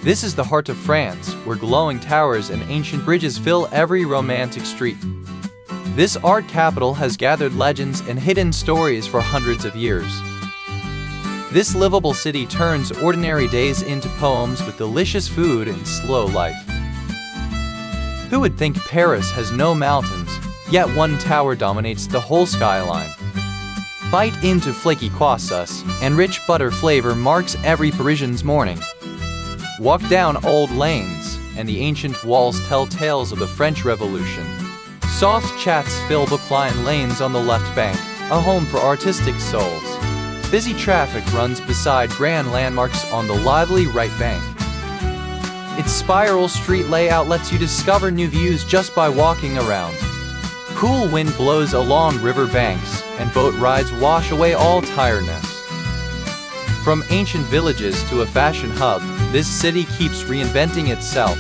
This is the heart of France, where glowing towers and ancient bridges fill every romantic street. This art capital has gathered legends and hidden stories for hundreds of years. This livable city turns ordinary days into poems with delicious food and slow life. Who would think Paris has no mountains, yet one tower dominates the whole skyline? Bite into flaky croissants, and rich butter flavor marks every Parisian's morning. Walk down old lanes, and the ancient walls tell tales of the French Revolution. Soft chats fill bookline lanes on the left bank, a home for artistic souls. Busy traffic runs beside grand landmarks on the lively right bank. Its spiral street layout lets you discover new views just by walking around. Cool wind blows along river banks, and boat rides wash away all tiredness. From ancient villages to a fashion hub, this city keeps reinventing itself.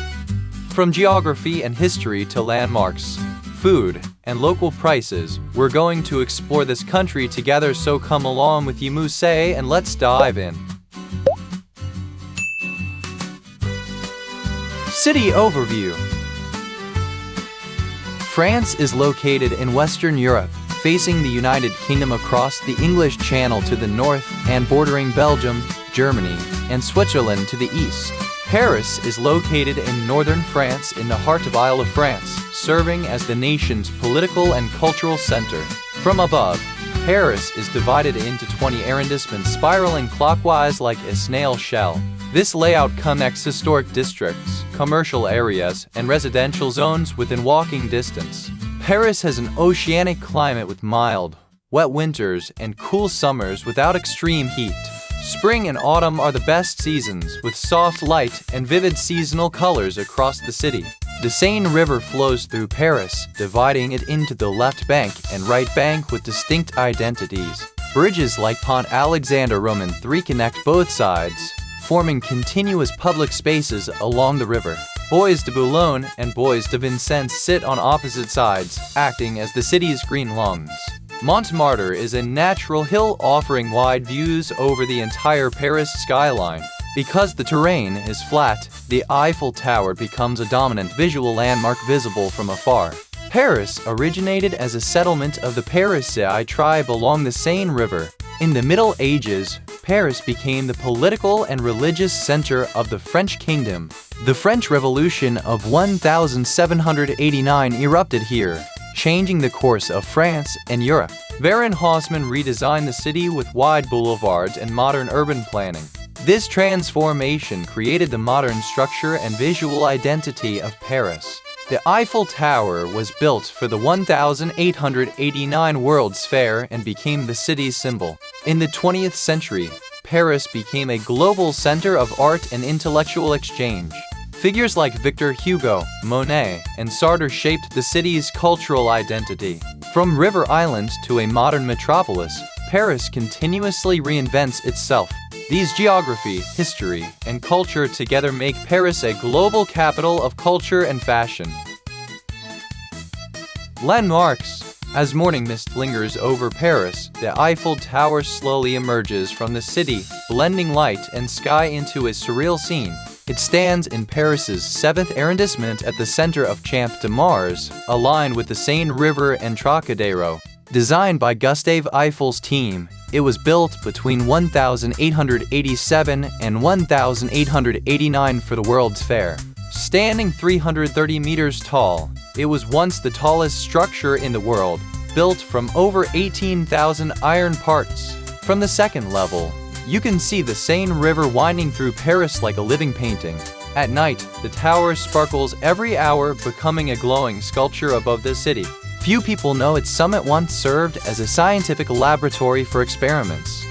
From geography and history to landmarks, food, and local prices, we're going to explore this country together, so come along with YimuSays and let's dive in. City overview. France is located in Western Europe, facing the United Kingdom across the English Channel to the north and bordering Belgium, Germany, and Switzerland to the east. Paris is located in northern France in the heart of Isle of France, serving as the nation's political and cultural center. From above, Paris is divided into 20 arrondissements spiraling clockwise like a snail shell. This layout connects historic districts, commercial areas, and residential zones within walking distance. Paris has an oceanic climate with mild, wet winters and cool summers without extreme heat. Spring and autumn are the best seasons, with soft light and vivid seasonal colors across the city. The Seine River flows through Paris, dividing it into the left bank and right bank with distinct identities. Bridges like Pont Alexander Roman III connect both sides, forming continuous public spaces along the river. Bois de Boulogne and Bois de Vincennes sit on opposite sides, acting as the city's green lungs. Montmartre is a natural hill offering wide views over the entire Paris skyline. Because the terrain is flat, the Eiffel Tower becomes a dominant visual landmark visible from afar. Paris originated as a settlement of the Parisii tribe along the Seine River. In the Middle Ages, Paris became the political and religious center of the French kingdom. The French Revolution of 1789 erupted here, changing the course of France and Europe. Baron Haussmann redesigned the city with wide boulevards and modern urban planning. This transformation created the modern structure and visual identity of Paris. The Eiffel Tower was built for the 1889 World's Fair and became the city's symbol. In the 20th century, Paris became a global center of art and intellectual exchange. Figures like Victor Hugo, Monet, and Sartre shaped the city's cultural identity. From river island to a modern metropolis, Paris continuously reinvents itself. These geography, history, and culture together make Paris a global capital of culture and fashion. Landmarks. As morning mist lingers over Paris, the Eiffel Tower slowly emerges from the city, blending light and sky into a surreal scene. It stands in Paris's 7th arrondissement at the center of Champ de Mars, aligned with the Seine River and Trocadero. Designed by Gustave Eiffel's team, it was built between 1887 and 1889 for the World's Fair. Standing 330 meters tall, it was once the tallest structure in the world, built from over 18,000 iron parts. From the second level, you can see the Seine River winding through Paris like a living painting. At night, the tower sparkles every hour, becoming a glowing sculpture above the city. Few people know its summit once served as a scientific laboratory for experiments.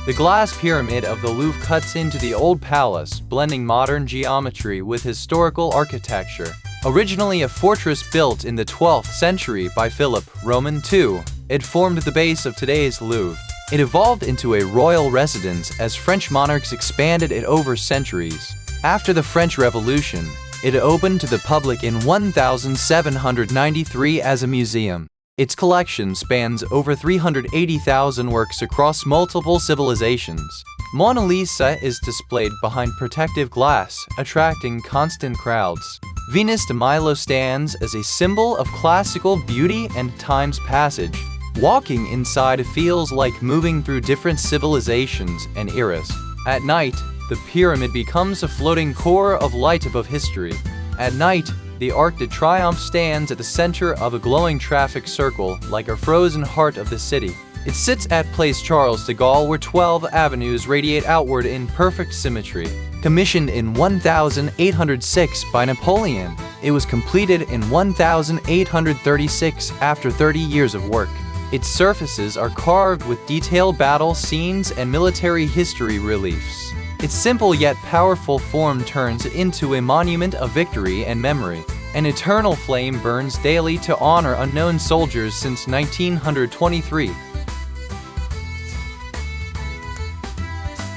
The glass pyramid of the Louvre cuts into the old palace, blending modern geometry with historical architecture. Originally a fortress built in the 12th century by Philip Roman II, it formed the base of today's Louvre. It evolved into a royal residence as French monarchs expanded it over centuries. After the French Revolution, it opened to the public in 1793 as a museum. Its collection spans over 380,000 works across multiple civilizations. Mona Lisa is displayed behind protective glass, attracting constant crowds. Venus de Milo stands as a symbol of classical beauty and time's passage. Walking inside feels like moving through different civilizations and eras. At night, the pyramid becomes a floating core of light above history. At night, the Arc de Triomphe stands at the center of a glowing traffic circle like a frozen heart of the city. It sits at Place Charles de Gaulle, where 12 avenues radiate outward in perfect symmetry. Commissioned in 1806 by Napoleon, it was completed in 1836 after 30 years of work. Its surfaces are carved with detailed battle scenes and military history reliefs. Its simple yet powerful form turns into a monument of victory and memory. An eternal flame burns daily to honor unknown soldiers since 1923.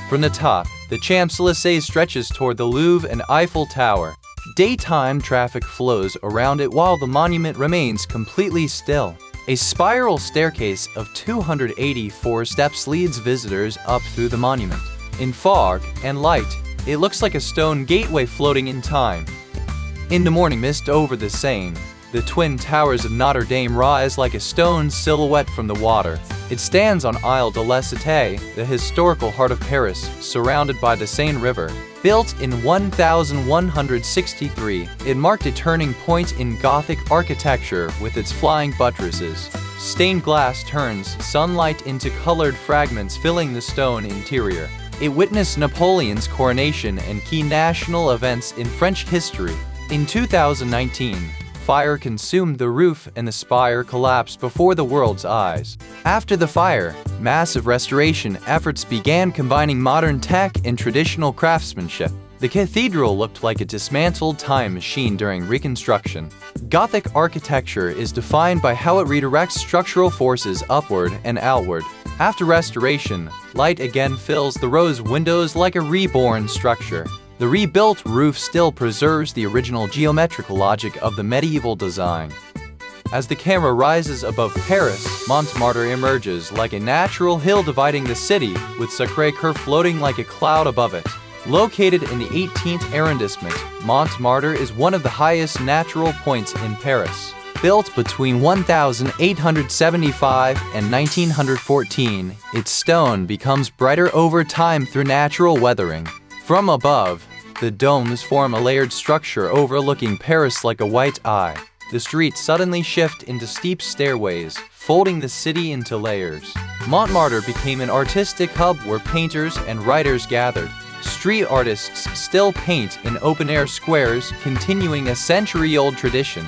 From the top, the Champs-Élysées stretches toward the Louvre and Eiffel Tower. Daytime traffic flows around it while the monument remains completely still. A spiral staircase of 284 steps leads visitors up through the monument. In fog and light, it looks like a stone gateway floating in time. In the morning mist over the Seine, the twin towers of Notre Dame rise like a stone silhouette from the water. It stands on Isle de la Cité, the historical heart of Paris, surrounded by the Seine River. Built in 1163, it marked a turning point in Gothic architecture with its flying buttresses. Stained glass turns sunlight into colored fragments filling the stone interior. It witnessed Napoleon's coronation and key national events in French history. In 2019, fire consumed the roof and the spire collapsed before the world's eyes. After the fire, massive restoration efforts began combining modern tech and traditional craftsmanship. The cathedral looked like a dismantled time machine during reconstruction. Gothic architecture is defined by how it redirects structural forces upward and outward. After restoration, light again fills the rose windows like a reborn structure. The rebuilt roof still preserves the original geometrical logic of the medieval design. As the camera rises above Paris, Montmartre emerges like a natural hill dividing the city, with Sacré-Cœur floating like a cloud above it. Located in the 18th arrondissement, Montmartre is one of the highest natural points in Paris. Built between 1875 and 1914, its stone becomes brighter over time through natural weathering. From above, the domes form a layered structure overlooking Paris like a white eye. The streets suddenly shift into steep stairways, folding the city into layers. Montmartre became an artistic hub where painters and writers gathered. Street artists still paint in open-air squares, continuing a century-old tradition.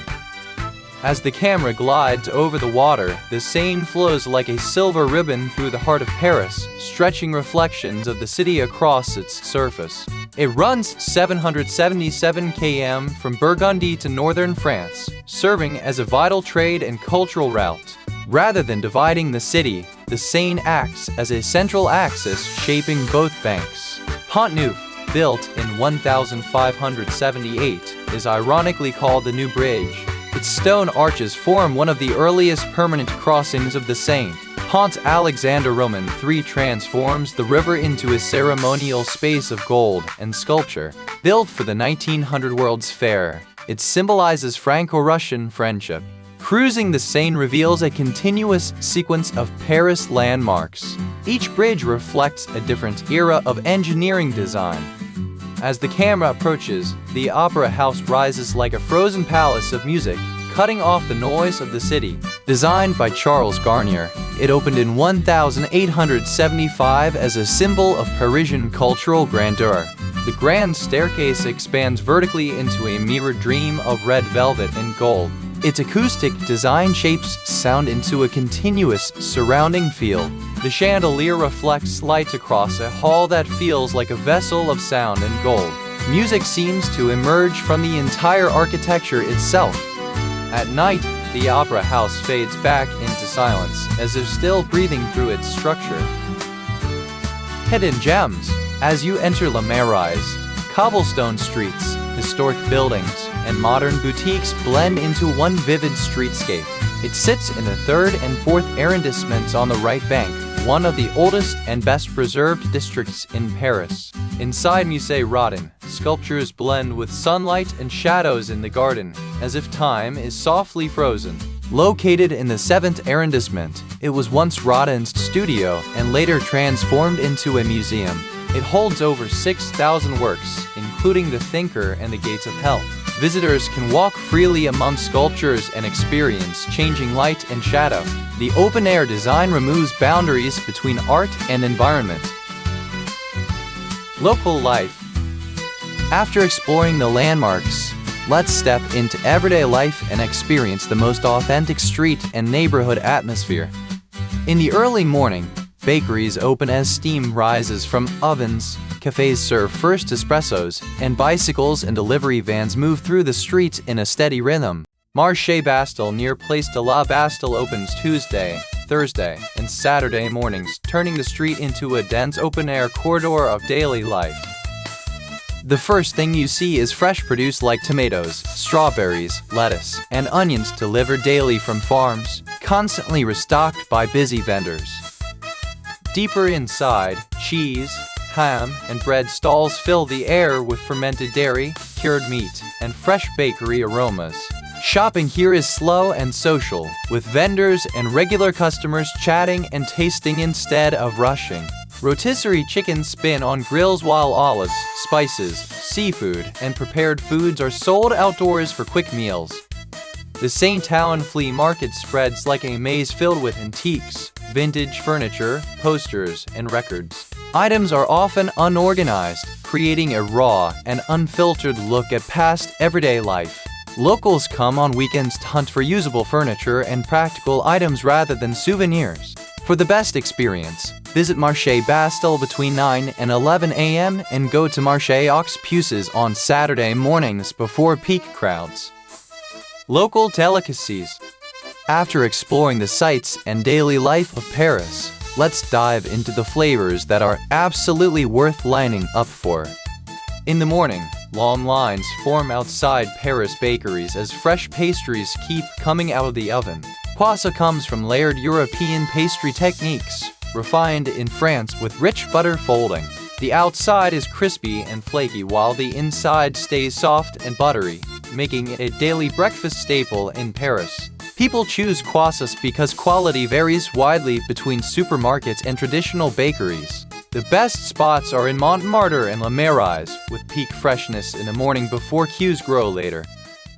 As the camera glides over the water, the Seine flows like a silver ribbon through the heart of Paris, stretching reflections of the city across its surface. It runs 777 km from Burgundy to northern France, serving as a vital trade and cultural route. Rather than dividing the city, the Seine acts as a central axis shaping both banks. Pont Neuf, built in 1578, is ironically called the New Bridge. Its stone arches form one of the earliest permanent crossings of the Seine. Pont Alexander Roman III transforms the river into a ceremonial space of gold and sculpture. Built for the 1900 World's Fair, it symbolizes Franco-Russian friendship. Cruising the Seine reveals a continuous sequence of Paris landmarks. Each bridge reflects a different era of engineering design. As the camera approaches, the Opera House rises like a frozen palace of music, cutting off the noise of the city. Designed by Charles Garnier, it opened in 1875 as a symbol of Parisian cultural grandeur. The grand staircase expands vertically into a mirrored dream of red velvet and gold. Its acoustic design shapes sound into a continuous surrounding feel. The chandelier reflects light across a hall that feels like a vessel of sound and gold. Music seems to emerge from the entire architecture itself. At night, the Opera House fades back into silence, as if still breathing through its structure. Hidden gems. As you enter La Mairie, cobblestone streets, historic buildings, and modern boutiques blend into one vivid streetscape. It sits in the 3rd and 4th arrondissements on the right bank, one of the oldest and best preserved districts in Paris. Inside Musée Rodin, sculptures blend with sunlight and shadows in the garden, as if time is softly frozen. Located in the 7th arrondissement, it was once Rodin's studio and later transformed into a museum. It holds over 6,000 works, including The Thinker and The Gates of Hell. Visitors can walk freely among sculptures and experience changing light and shadow. The open-air design removes boundaries between art and environment. Local life. After exploring the landmarks, let's step into everyday life and experience the most authentic street and neighborhood atmosphere. In the early morning, bakeries open as steam rises from ovens, cafes serve first espressos, and bicycles and delivery vans move through the streets in a steady rhythm. Marché Bastille near Place de la Bastille opens Tuesday, Thursday, and Saturday mornings, turning the street into a dense open-air corridor of daily life. The first thing you see is fresh produce like tomatoes, strawberries, lettuce, and onions delivered daily from farms, constantly restocked by busy vendors. Deeper inside, cheese, ham, and bread stalls fill the air with fermented dairy, cured meat, and fresh bakery aromas. Shopping here is slow and social, with vendors and regular customers chatting and tasting instead of rushing. Rotisserie chickens spin on grills while olives, spices, seafood, and prepared foods are sold outdoors for quick meals. The St. Ouen flea market spreads like a maze filled with antiques, vintage furniture, posters, and records. Items are often unorganized, creating a raw and unfiltered look at past everyday life. Locals come on weekends to hunt for usable furniture and practical items rather than souvenirs. For the best experience, visit Marché Bastille between 9 and 11 a.m. and go to Marché aux Puces on Saturday mornings before peak crowds. Local delicacies. After exploring the sights and daily life of Paris, let's dive into the flavors that are absolutely worth lining up for. In the morning, long lines form outside Paris bakeries as fresh pastries keep coming out of the oven. Croissant comes from layered European pastry techniques, refined in France with rich butter folding. The outside is crispy and flaky while the inside stays soft and buttery, making it a daily breakfast staple in Paris. People choose croissants because quality varies widely between supermarkets and traditional bakeries. The best spots are in Montmartre and La Marais, with peak freshness in the morning before queues grow later.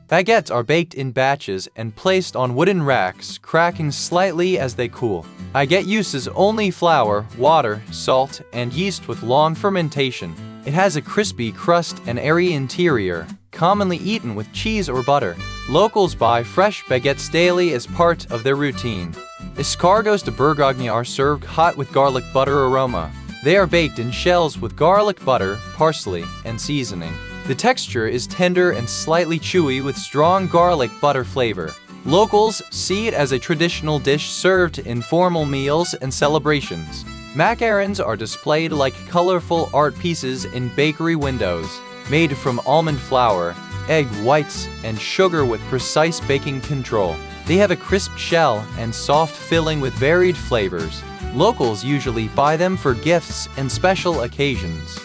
Baguettes are baked in batches and placed on wooden racks, cracking slightly as they cool. Baguette uses only flour, water, salt, and yeast with long fermentation. It has a crispy crust and airy interior, commonly eaten with cheese or butter. Locals buy fresh baguettes daily as part of their routine. Escargots de Bourgogne are served hot with garlic butter aroma. They are baked in shells with garlic butter, parsley, and seasoning. The texture is tender and slightly chewy with strong garlic butter flavor. Locals see it as a traditional dish served in formal meals and celebrations. Macarons are displayed like colorful art pieces in bakery windows, made from almond flour, egg whites, and sugar with precise baking control. They have a crisp shell and soft filling with varied flavors. Locals usually buy them for gifts and special occasions.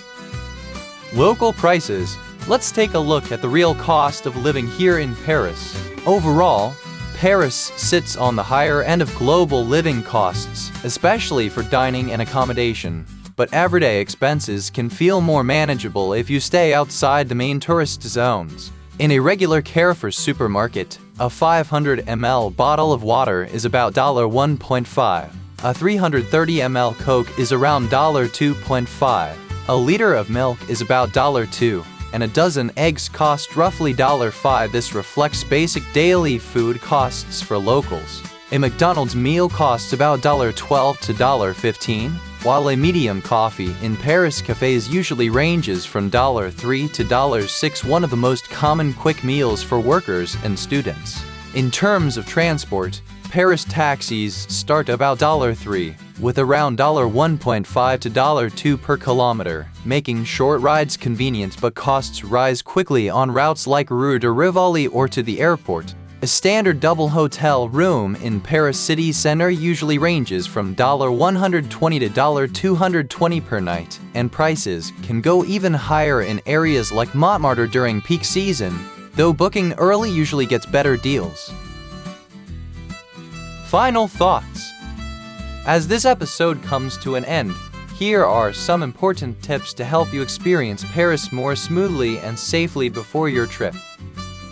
Local prices. Let's take a look at the real cost of living here in Paris. Overall, Paris sits on the higher end of global living costs, especially for dining and accommodation. But everyday expenses can feel more manageable if you stay outside the main tourist zones. In a regular Carrefour supermarket, a 500 ml bottle of water is about $1.5. A 330 ml Coke is around $2.5. A liter of milk is about $2, and a dozen eggs cost roughly $5. This reflects basic daily food costs for locals. A McDonald's meal costs about $12 to $15, while a medium coffee in Paris cafes usually ranges from $3 to $6, one of the most common quick meals for workers and students. In terms of transport, Paris taxis start about $3, with around $1.5 to $2 per kilometer, making short rides convenient, but costs rise quickly on routes like Rue de Rivoli or to the airport. A standard double hotel room in Paris city center usually ranges from $120 to $220 per night, and prices can go even higher in areas like Montmartre during peak season, though booking early usually gets better deals. Final thoughts. As this episode comes to an end, here are some important tips to help you experience Paris more smoothly and safely before your trip.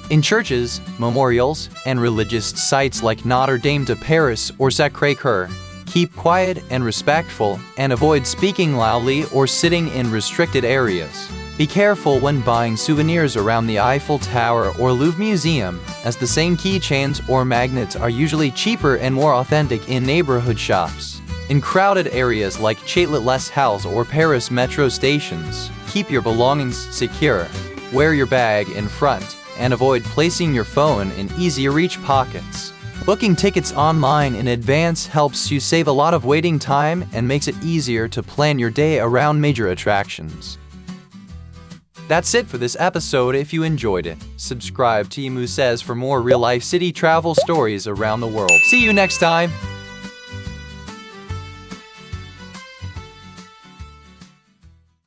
In churches, memorials, and religious sites like Notre Dame de Paris or Sacré-Cœur, keep quiet and respectful and avoid speaking loudly or sitting in restricted areas. Be careful when buying souvenirs around the Eiffel Tower or Louvre Museum, as the same keychains or magnets are usually cheaper and more authentic in neighborhood shops. In crowded areas like Châtelet-les-Halles or Paris metro stations, keep your belongings secure. Wear your bag in front and avoid placing your phone in easy-reach pockets. Booking tickets online in advance helps you save a lot of waiting time and makes it easier to plan your day around major attractions. That's it for this episode. If you enjoyed it, subscribe to YimuSays for more real-life city travel stories around the world. See you next time!